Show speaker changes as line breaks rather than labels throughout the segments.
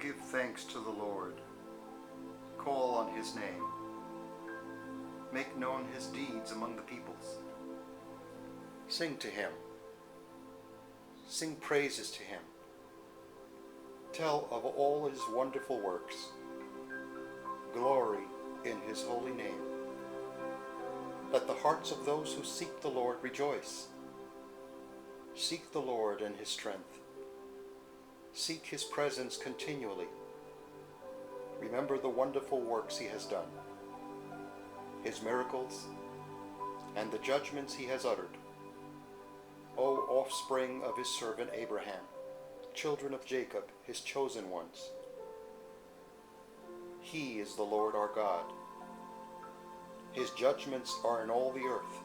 give thanks to the Lord. Call on his name. Make known his deeds among the peoples. Sing to him. Sing praises to him. Tell of all his wonderful works. Glory in his holy name. Let the hearts of those who seek the Lord rejoice. Seek the Lord and his strength. Seek his presence continually. Remember the wonderful works he has done, his miracles, and the judgments he has uttered. O offspring of his servant Abraham, children of Jacob, his chosen ones. He is the Lord our God. His judgments are in all the earth.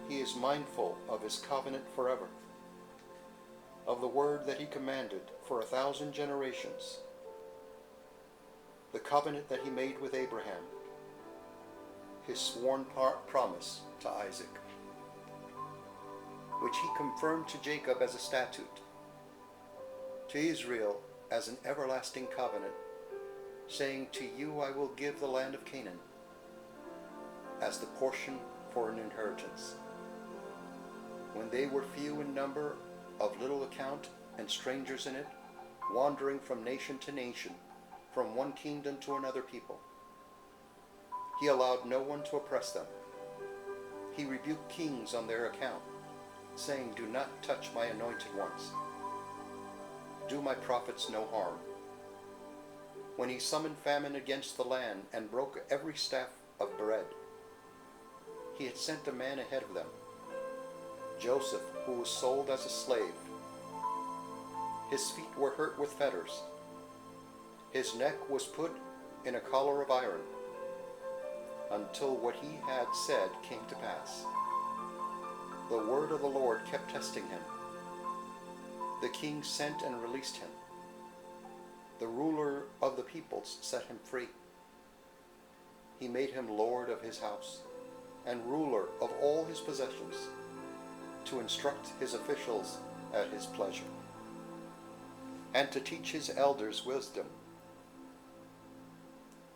He is mindful of his covenant forever, of the word that he commanded for 1,000 generations, the covenant that he made with Abraham, his sworn promise to Isaac, which he confirmed to Jacob as a statute, to Israel as an everlasting covenant, saying, to you I will give the land of Canaan as the portion for an inheritance. When they were few in number, of little account, and strangers in it, wandering from nation to nation, from one kingdom to another people, he allowed no one to oppress them. He rebuked kings on their account, saying, do not touch my anointed ones. Do my prophets no harm. When he summoned famine against the land and broke every staff of bread, he had sent a man ahead of them, Joseph, who was sold as a slave. His feet were hurt with fetters. His neck was put in a collar of iron, until what he had said came to pass. The word of the Lord kept testing him. The king sent and released him. The ruler of the peoples set him free. He made him lord of his house and ruler of all his possessions, to instruct his officials at his pleasure, and to teach his elders wisdom.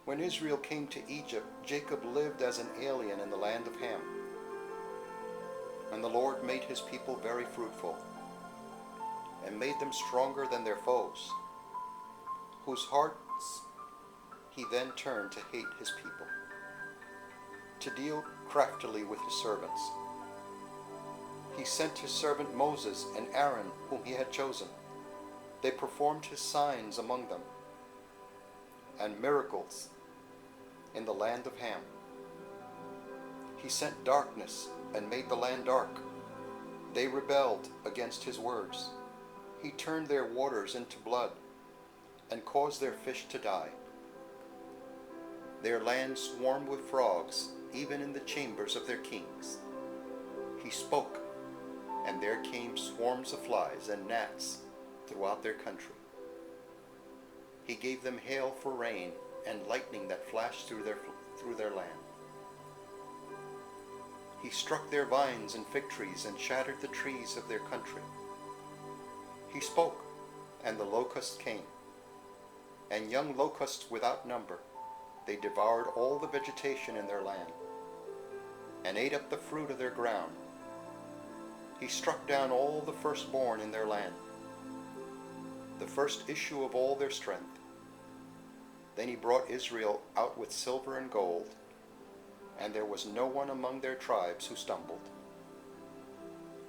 When Israel came to Egypt, Jacob lived as an alien in the land of Ham. And the Lord made his people very fruitful, and made them stronger than their foes, whose hearts he then turned to hate his people, to deal craftily with his servants. He sent his servant Moses and Aaron, whom he had chosen. They performed his signs among them, and miracles in the land of Ham. He sent darkness and made the land dark. They rebelled against his words. He turned their waters into blood, and caused their fish to die. Their land swarmed with frogs, even in the chambers of their kings. He spoke, and there came swarms of flies and gnats throughout their country. He gave them hail for rain, and lightning that flashed through their land. He struck their vines and fig trees, and shattered the trees of their country. He spoke, and the locusts came, and young locusts without number. They devoured all the vegetation in their land, and ate up the fruit of their ground. He struck down all the firstborn in their land, the first issue of all their strength. Then he brought Israel out with silver and gold, and there was no one among their tribes who stumbled.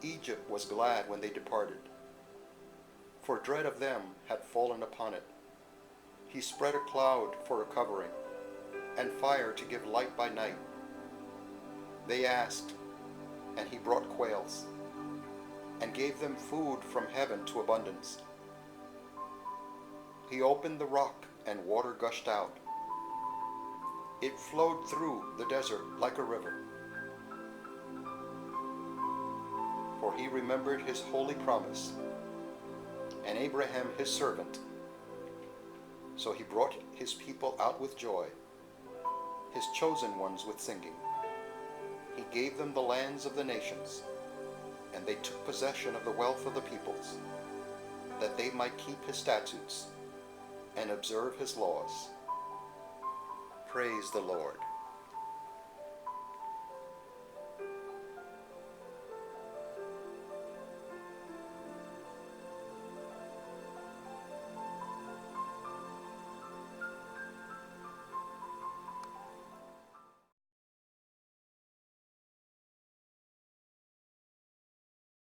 Egypt was glad when they departed, for dread of them had fallen upon it. He spread a cloud for a covering, and fire to give light by night. They asked, and he brought quails, and gave them food from heaven to abundance. He opened the rock, and water gushed out. It flowed through the desert like a river. For he remembered his holy promise, and Abraham his servant. So he brought his people out with joy, his chosen ones with singing. He gave them the lands of the nations, and they took possession of the wealth of the peoples, that they might keep his statutes and observe his laws. Praise the Lord.